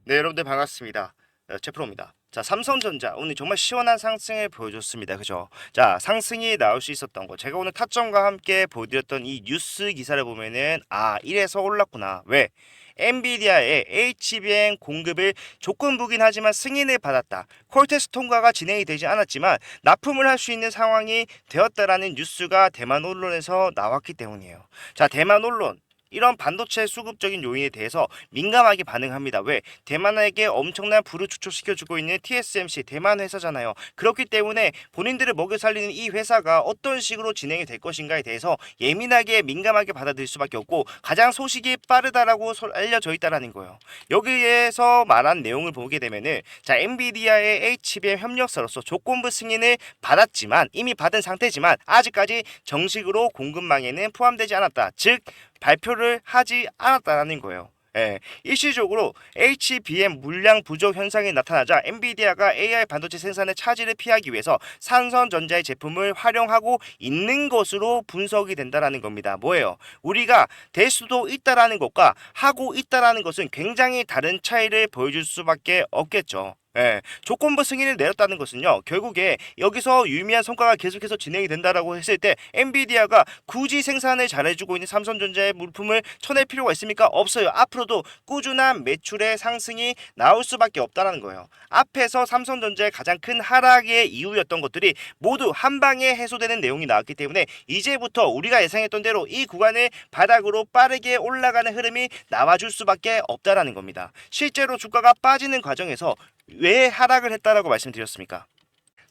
네, 여러분들 반갑습니다. 최프로입니다. 자, 삼성전자 오늘 정말 시원한 상승을 보여줬습니다. 그죠? 자, 상승이 나올 수 있었던 거. 제가 오늘 타점과 함께 보여드렸던 이 뉴스 기사를 보면은 이래서 올랐구나. 왜? 엔비디아의 HBM 공급을 조건부긴 하지만 승인을 받았다. 콜테스트 통과가 진행이 되지 않았지만 납품을 할 수 있는 상황이 되었다라는 뉴스가 대만 언론에서 나왔기 때문이에요. 자, 대만 언론 이런 반도체 수급적인 요인에 대해서 민감하게 반응합니다. 왜? 대만에게 엄청난 부를 축소시켜주고 있는 TSMC 대만 회사잖아요. 그렇기 때문에 본인들을 먹여 살리는 이 회사가 어떤 식으로 진행이 될 것인가에 대해서 예민하게 민감하게 받아들일 수밖에 없고 가장 소식이 빠르다라고 알려져 있다라는 거예요. 여기에서 말한 내용을 보게 되면은 자, 엔비디아의 HBM 협력사로서 조건부 승인을 받았지만 이미 받은 상태지만 아직까지 정식으로 공급망에는 포함되지 않았다. 즉 발표를 하지 않았다는 거예요. 일시적으로 HBM 물량 부족 현상이 나타나자 엔비디아가 AI 반도체 생산의 차질을 피하기 위해서 삼성전자의 제품을 활용하고 있는 것으로 분석이 된다라는 겁니다. 뭐예요? 우리가 될 수도 있다라는 것과 하고 있다라는 것은 굉장히 다른 차이를 보여줄 수밖에 없겠죠. 조건부 승인을 내렸다는 것은요, 결국에 여기서 유의미한 성과가 계속해서 진행이 된다라고 했을 때 엔비디아가 굳이 생산을 잘해주고 있는 삼성전자의 물품을 쳐낼 필요가 있습니까? 없어요. 앞으로도 꾸준한 매출의 상승이 나올 수밖에 없다라는 거예요. 앞에서 삼성전자의 가장 큰 하락의 이유였던 것들이 모두 한 방에 해소되는 내용이 나왔기 때문에 이제부터 우리가 예상했던 대로 이 구간을 바닥으로 빠르게 올라가는 흐름이 나와줄 수밖에 없다라는 겁니다. 실제로 주가가 빠지는 과정에서 왜 하락을 했다라고 말씀드렸습니까?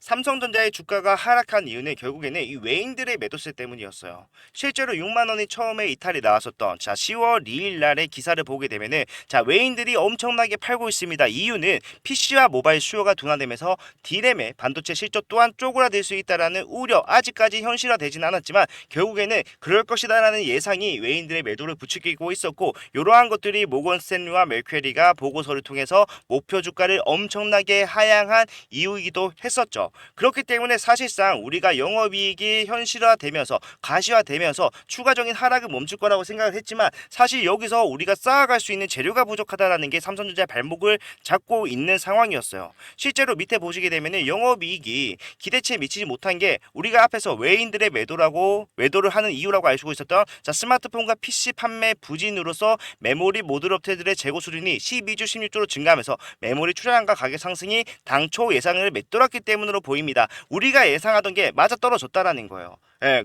삼성전자의 주가가 하락한 이유는 결국에는 이 외인들의 매도세 때문이었어요. 실제로 6만 원이 처음에 이탈이 나왔었던 10월 2일 날의 기사를 보게 되면은 외인들이 엄청나게 팔고 있습니다. 이유는 PC와 모바일 수요가 둔화되면서 D램의 반도체 실적 또한 쪼그라들 수 있다라는 우려, 아직까지 현실화되진 않았지만 결국에는 그럴 것이다라는 예상이 외인들의 매도를 부추기고 있었고, 이러한 것들이 모건 스탠리와 멜퀘리가 보고서를 통해서 목표 주가를 엄청나게 하향한 이유이기도 했었죠. 그렇기 때문에 사실상 우리가 영업이익이 현실화되면서 가시화되면서 추가적인 하락을 멈출 거라고 생각을 했지만 사실 여기서 우리가 쌓아갈 수 있는 재료가 부족하다라는 게 삼성전자의 발목을 잡고 있는 상황이었어요. 실제로 밑에 보시게 되면은 영업이익이 기대치에 미치지 못한 게 우리가 앞에서 외인들의 매도를 하는 이유라고 알고 있었던 스마트폰과 PC 판매 부진으로서 메모리 모듈업체들의 재고 수준이 12주 16주로 증가하면서 메모리 출하량과 가격 상승이 당초 예상을 맷돌았기 때문으로 보입니다. 우리가 예상하던 게 맞아 떨어졌다라는 거예요.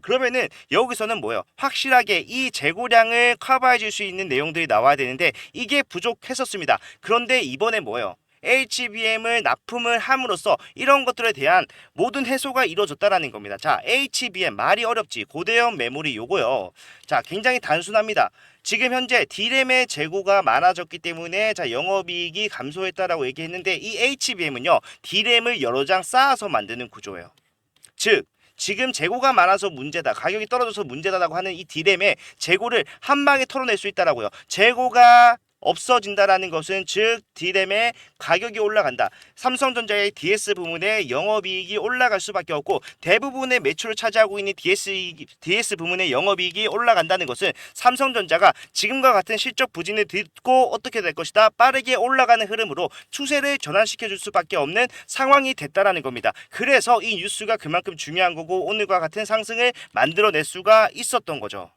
그러면은 여기서는 뭐예요? 확실하게 이 재고량을 커버해 줄 수 있는 내용들이 나와야 되는데 이게 부족했었습니다. 그런데 이번에 뭐예요? HBM을 납품을 함으로써 이런 것들에 대한 모든 해소가 이루어졌다라는 겁니다. 자, HBM 말이 어렵지. 고대형 메모리 요거요. 자, 굉장히 단순합니다. 지금 현재 D램의 재고가 많아졌기 때문에 영업이익이 감소했다라고 얘기했는데 이 HBM은요, D램을 여러 장 쌓아서 만드는 구조예요. 즉 지금 재고가 많아서 문제다, 가격이 떨어져서 문제다라고 하는 이 D램의 재고를 한 방에 털어낼 수 있다라고요. 재고가 없어진다라는 것은 즉 D램의 가격이 올라간다. 삼성전자의 DS 부문의 영업이익이 올라갈 수밖에 없고 대부분의 매출을 차지하고 있는 DS 부문의 영업이익이 올라간다는 것은 삼성전자가 지금과 같은 실적 부진을 딛고 어떻게 될 것이다, 빠르게 올라가는 흐름으로 추세를 전환시켜 줄 수밖에 없는 상황이 됐다라는 겁니다. 그래서 이 뉴스가 그만큼 중요한 거고 오늘과 같은 상승을 만들어낼 수가 있었던 거죠.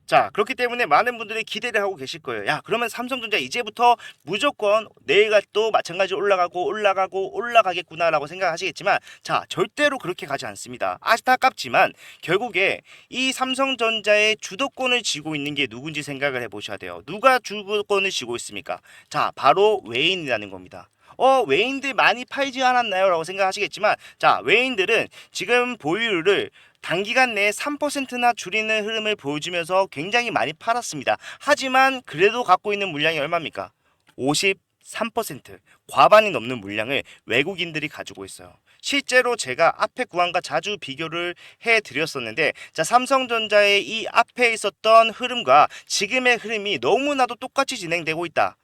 자, 그렇기 때문에 많은 분들이 기대를 하고 계실 거예요. 야, 그러면 삼성전자 이제부터 무조건 내일과 또 마찬가지로 올라가겠구나라고 생각하시겠지만 자, 절대로 그렇게 가지 않습니다. 안타깝지만 결국에 이 삼성전자의 주도권을 쥐고 있는 게 누군지 생각을 해보셔야 돼요. 누가 주도권을 쥐고 있습니까? 자, 바로 외인이라는 겁니다. 외인들 많이 팔지 않았나요? 라고 생각하시겠지만 자, 외인들은 지금 보유율을 단기간 내에 3%나 줄이는 흐름을 보여주면서 굉장히 많이 팔았습니다. 하지만 그래도 갖고 있는 물량이 얼마입니까? 53%, 과반이 넘는 물량을 외국인들이 가지고 있어요. 실제로 제가 앞에 구간과 자주 비교를 해드렸었는데 자, 삼성전자의 이 앞에 있었던 흐름과 지금의 흐름이 너무나도 똑같이 진행되고 있다.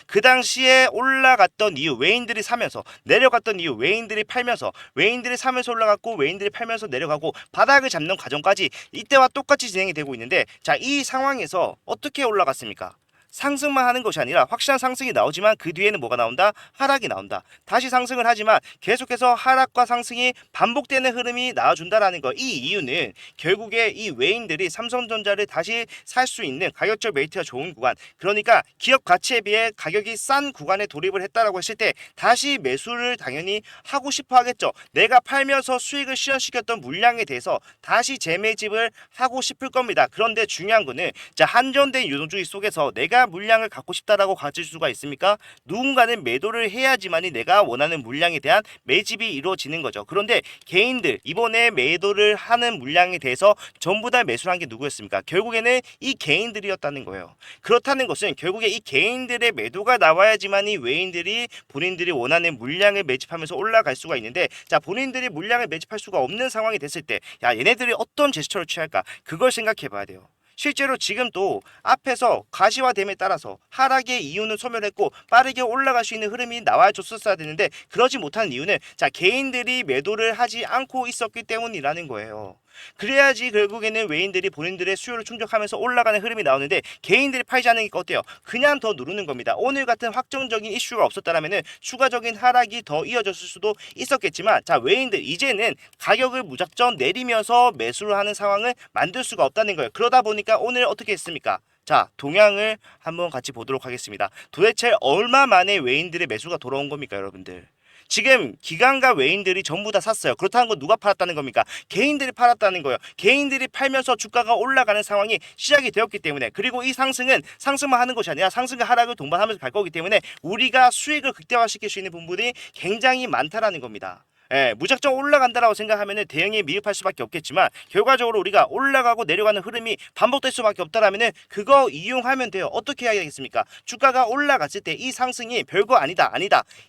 그 당시에 올라갔던 이유 외인들이 사면서, 내려갔던 이유 외인들이 팔면서, 외인들이 사면서 올라갔고 외인들이 팔면서 내려가고 바닥을 잡는 과정까지 이때와 똑같이 진행이 되고 있는데 자, 이 상황에서 어떻게 올라갔습니까? 상승만 하는 것이 아니라 확실한 상승이 나오지만 그 뒤에는 뭐가 나온다? 하락이 나온다. 다시 상승을 하지만 계속해서 하락과 상승이 반복되는 흐름이 나와준다라는 거. 이 이유는 결국에 이 외인들이 삼성전자를 다시 살 수 있는 가격적 메리트가 좋은 구간, 그러니까 기업 가치에 비해 가격이 싼 구간에 돌입을 했다라고 했을 때 다시 매수를 당연히 하고 싶어 하겠죠. 내가 팔면서 수익을 실현시켰던 물량에 대해서 다시 재매집을 하고 싶을 겁니다. 그런데 중요한 거는 자, 한전된 유동주의 속에서 내가 물량을 갖고 싶다라고 가질 수가 있습니까? 누군가는 매도를 해야지만이 내가 원하는 물량에 대한 매집이 이루어지는 거죠. 그런데 개인들 이번에 매도를 하는 물량에 대해서 전부 다 매수한 게 누구였습니까? 결국에는 이 개인들이었다는 거예요. 그렇다는 것은 결국에 이 개인들의 매도가 나와야지만이 외인들이 본인들이 원하는 물량을 매집하면서 올라갈 수가 있는데, 자, 본인들이 물량을 매집할 수가 없는 상황이 됐을 때 야, 얘네들이 어떤 제스처를 취할까? 그걸 생각해 봐야 돼요. 실제로 지금 또 앞에서 가시화됨에 따라서 하락의 이유는 소멸했고 빠르게 올라갈 수 있는 흐름이 나와줬었어야 되는데 그러지 못한 이유는 자, 개인들이 매도를 하지 않고 있었기 때문이라는 거예요. 그래야지 결국에는 외인들이 본인들의 수요를 충족하면서 올라가는 흐름이 나오는데 개인들이 팔지 않는 게 어때요? 그냥 더 누르는 겁니다. 오늘 같은 확정적인 이슈가 없었다라면은 추가적인 하락이 더 이어졌을 수도 있었겠지만 자, 외인들 이제는 가격을 무작정 내리면서 매수를 하는 상황을 만들 수가 없다는 거예요. 그러다 보니까 오늘 어떻게 했습니까? 자, 동향을 한번 같이 보도록 하겠습니다. 도대체 얼마 만에 외인들의 매수가 돌아온 겁니까, 여러분들? 지금 기관과 외인들이 전부 다 샀어요. 그렇다는 건 누가 팔았다는 겁니까? 개인들이 팔았다는 거예요. 개인들이 팔면서 주가가 올라가는 상황이 시작이 되었기 때문에, 그리고 이 상승은 상승만 하는 것이 아니라 상승과 하락을 동반하면서 갈 거기 때문에 우리가 수익을 극대화시킬 수 있는 부분이 굉장히 많다라는 겁니다. 예, 무작정 올라간다라고 생각하면은 대응에 미흡할 수밖에 없겠지만 결과적으로 우리가 올라가고 내려가는 흐름이 반복될 수밖에 없다라면은 그거 이용하면 돼요. 어떻게 해야 되겠습니까? 주가가 올라갔을 때 이 상승이 별거 아니다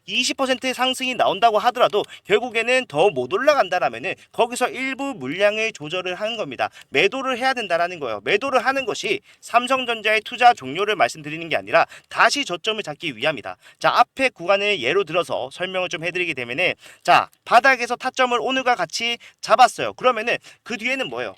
20%의 상승이 나온다고 하더라도 결국에는 더 못 올라간다라면은 거기서 일부 물량을 조절을 하는 겁니다. 매도를 해야 된다라는 거예요. 매도를 하는 것이 삼성전자의 투자 종료를 말씀드리는 게 아니라 다시 저점을 잡기 위함이다. 자, 앞에 구간을 예로 들어서 설명을 좀 해드리게 되면은 자, 바닥에서 타점을 오늘과 같이 잡았어요. 그러면은 그 뒤에는 뭐예요?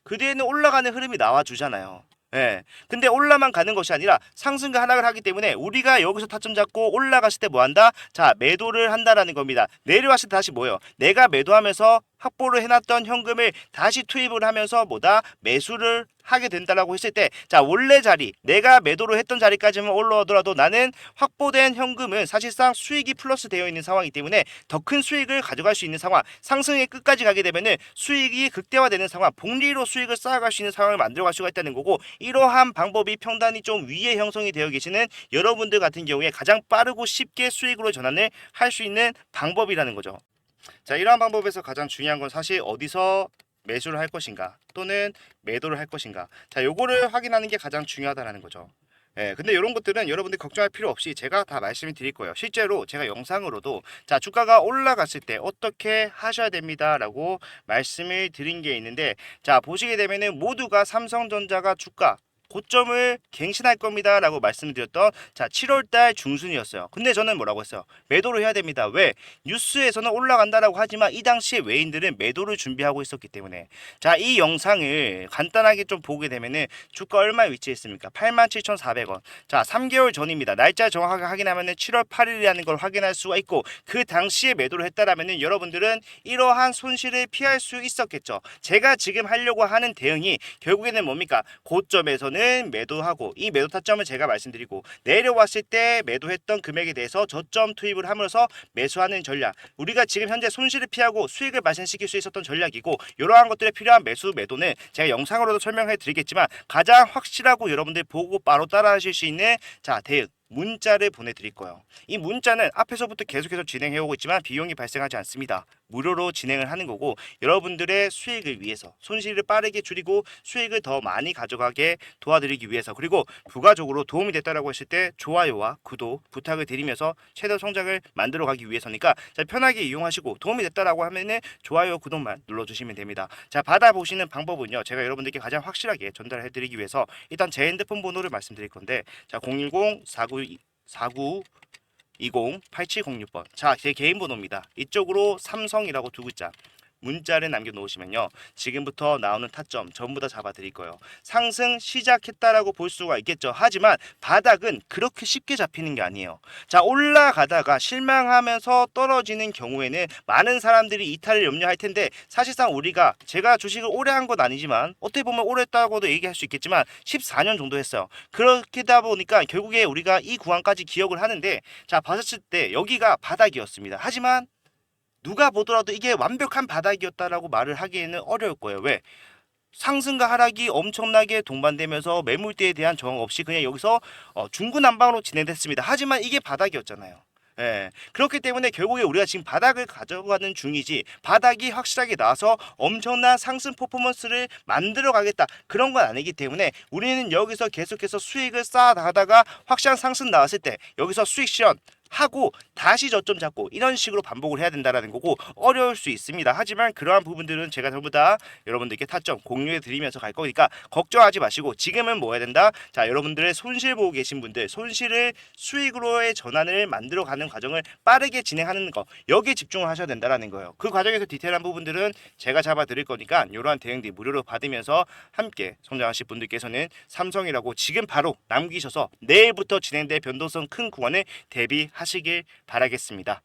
그 뒤에는 올라가는 흐름이 나와주잖아요. 예. 근데 올라만 가는 것이 아니라 상승과 하락을 하기 때문에 우리가 여기서 타점 잡고 올라갔을 때 뭐 한다? 자, 매도를 한다라는 겁니다. 내려왔을 때 다시 뭐예요? 내가 매도하면서 확보를 해놨던 현금을 다시 투입을 하면서 뭐다? 매수를 하게 된다라고 했을 때 자, 원래 자리 내가 매도를 했던 자리까지만 올라오더라도 나는 확보된 현금은 사실상 수익이 플러스 되어 있는 상황이기 때문에 더 큰 수익을 가져갈 수 있는 상황, 상승의 끝까지 가게 되면은 수익이 극대화되는 상황, 복리로 수익을 쌓아갈 수 있는 상황을 만들어갈 수가 있다는 거고, 이러한 방법이 평단이 좀 위에 형성이 되어 계시는 여러분들 같은 경우에 가장 빠르고 쉽게 수익으로 전환을 할 수 있는 방법이라는 거죠. 자, 이러한 방법에서 가장 중요한 건 사실 어디서 매수를 할 것인가 또는 매도를 할 것인가, 자, 요거를 확인하는 게 가장 중요하다라는 거죠. 예, 근데 이런 것들은 여러분들 걱정할 필요 없이 제가 다 말씀을 드릴 거예요. 실제로 제가 영상으로도 자, 주가가 올라갔을 때 어떻게 하셔야 됩니다라고 말씀을 드린 게 있는데, 자, 보시게 되면은 모두가 삼성전자가 주가 고점을 갱신할 겁니다 라고 말씀드렸던 자, 7월달 중순이었어요. 근데 저는 뭐라고 했어요? 매도를 해야 됩니다. 왜? 뉴스에서는 올라간다라고 하지만 이 당시에 외인들은 매도를 준비하고 있었기 때문에. 자, 이 영상을 간단하게 좀 보게 되면은 주가 얼마에 위치했습니까? 87,400원. 자, 3개월 전입니다. 날짜 정확하게 확인하면은 7월 8일이라는 걸 확인할 수가 있고, 그 당시에 매도를 했다라면은 여러분들은 이러한 손실을 피할 수 있었겠죠. 제가 지금 하려고 하는 대응이 결국에는 뭡니까? 고점에서는 매도하고, 이 매도 타점을 제가 말씀드리고, 내려왔을 때 매도했던 금액에 대해서 저점 투입을 함으로써 매수하는 전략, 우리가 지금 현재 손실을 피하고 수익을 발생시킬 수 있었던 전략이고, 이러한 것들에 필요한 매수 매도는 제가 영상으로도 설명해 드리겠지만 가장 확실하고 여러분들 보고 바로 따라 하실 수 있는 자, 대응 문자를 보내드릴 거예요. 이 문자는 앞에서부터 계속해서 진행해오고 있지만 비용이 발생하지 않습니다. 무료로 진행을 하는 거고, 여러분들의 수익을 위해서 손실을 빠르게 줄이고 수익을 더 많이 가져가게 도와드리기 위해서, 그리고 부가적으로 도움이 됐다라고 했을 때 좋아요와 구독 부탁을 드리면서 최대 성장을 만들어가기 위해서니까 자, 편하게 이용하시고 도움이 됐다라고 하면은 좋아요 구독만 눌러주시면 됩니다. 자, 받아보시는 방법은요, 제가 여러분들께 가장 확실하게 전달해드리기 위해서 일단 제 핸드폰 번호를 말씀드릴 건데, 자, 010-49 20-8706번. 자, 제 개인 번호입니다. 이쪽으로 삼성이라고 두 글자 문자를 남겨놓으시면요. 지금부터 나오는 타점 전부 다 잡아드릴 거예요. 상승 시작했다라고 볼 수가 있겠죠. 하지만 바닥은 그렇게 쉽게 잡히는 게 아니에요. 자, 올라가다가 실망하면서 떨어지는 경우에는 많은 사람들이 이탈을 염려할 텐데 사실상 우리가 제가 주식을 오래 한 건 아니지만 어떻게 보면 오래 했다고도 얘기할 수 있겠지만 14년 정도 했어요. 그렇게다 보니까 결국에 우리가 이 구간까지 기억을 하는데 자, 봤을 때 여기가 바닥이었습니다. 하지만 누가 보더라도 이게 완벽한 바닥이었다라고 말을 하기에는 어려울 거예요. 왜? 상승과 하락이 엄청나게 동반되면서 매물대에 대한 저항 없이 그냥 여기서 중구난방으로 진행됐습니다. 하지만 이게 바닥이었잖아요. 예, 그렇기 때문에 결국에 우리가 지금 바닥을 가져가는 중이지 바닥이 확실하게 나와서 엄청난 상승 퍼포먼스를 만들어 가겠다 그런 건 아니기 때문에 우리는 여기서 계속해서 수익을 쌓아 나가다가 확실한 상승 나왔을 때 여기서 수익 실현 하고 다시 저점 잡고 이런 식으로 반복을 해야 된다라는 거고 어려울 수 있습니다. 하지만 그러한 부분들은 제가 전부 다 여러분들께 타점 공유해 드리면서 갈 거니까 걱정하지 마시고 지금은 뭐 해야 된다? 자, 여러분들의 손실 보고 계신 분들 손실을 수익으로의 전환을 만들어 가는 과정을 빠르게 진행하는 거 여기에 집중을 하셔야 된다라는 거예요. 그 과정에서 디테일한 부분들은 제가 잡아 드릴 거니까 이러한 대응들 무료로 받으면서 함께 성장하실 분들께서는 삼성이라고 지금 바로 남기셔서 내일부터 진행될 변동성 큰 구간을 대비하시길 바라겠습니다.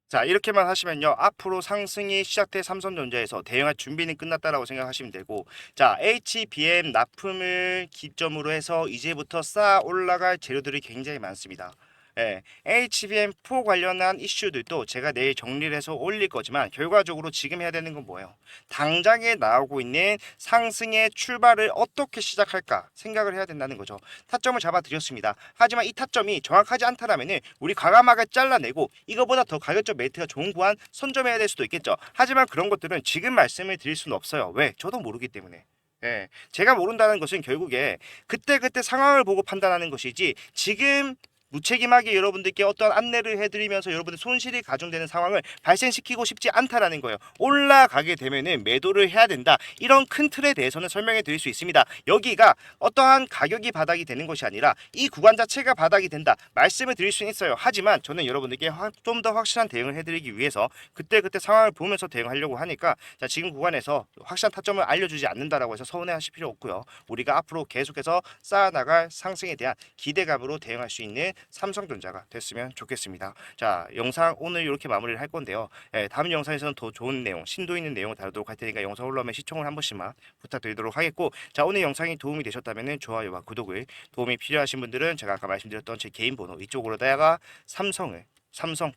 자, 이렇게만 하시면요. 앞으로 상승이 시작될 삼성전자에서 대응할 준비는 끝났다라고 생각하시면 되고 자, HBM 납품을 기점으로 해서 이제부터 쌓아 올라갈 재료들이 굉장히 많습니다. 예, HBM4 관련한 이슈들도 제가 내일 정리를 해서 올릴 거지만 결과적으로 지금 해야 되는 건 뭐예요? 당장에 나오고 있는 상승의 출발을 어떻게 시작할까 생각을 해야 된다는 거죠. 타점을 잡아드렸습니다. 하지만 이 타점이 정확하지 않다라면은 우리 과감하게 잘라내고 이거보다 더 가격적 메리트가 좋은 구간 선점해야 될 수도 있겠죠. 하지만 그런 것들은 지금 말씀을 드릴 수는 없어요. 왜? 저도 모르기 때문에. 예, 제가 모른다는 것은 결국에 그때그때 상황을 보고 판단하는 것이지 지금 무책임하게 여러분들께 어떤 안내를 해드리면서 여러분들 손실이 가중되는 상황을 발생시키고 싶지 않다라는 거예요. 올라가게 되면은 매도를 해야 된다. 이런 큰 틀에 대해서는 설명해 드릴 수 있습니다. 여기가 어떠한 가격이 바닥이 되는 것이 아니라 이 구간 자체가 바닥이 된다. 말씀을 드릴 수는 있어요. 하지만 저는 여러분들께 좀 더 확실한 대응을 해드리기 위해서 그때그때 상황을 보면서 대응하려고 하니까 자, 지금 구간에서 확실한 타점을 알려주지 않는다라고 해서 서운해하실 필요 없고요. 우리가 앞으로 계속해서 쌓아나갈 상승에 대한 기대감으로 대응할 수 있는 삼성전자가 됐으면 좋겠습니다. 자, 영상 오늘 이렇게 마무리를 할 건데요. 다음 영상에서는 더 좋은 내용, 심도 있는 내용을 다루도록 할 테니까 영상 올라오면 시청을 한 번씩만 부탁드리도록 하겠고 자, 오늘 영상이 도움이 되셨다면 좋아요와 구독을 도움이 필요하신 분들은 제가 아까 말씀드렸던 제 개인 번호 이쪽으로다가 삼성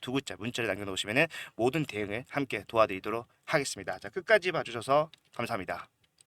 두 글자 문자를 남겨놓으시면 모든 대응을 함께 도와드리도록 하겠습니다. 자, 끝까지 봐주셔서 감사합니다.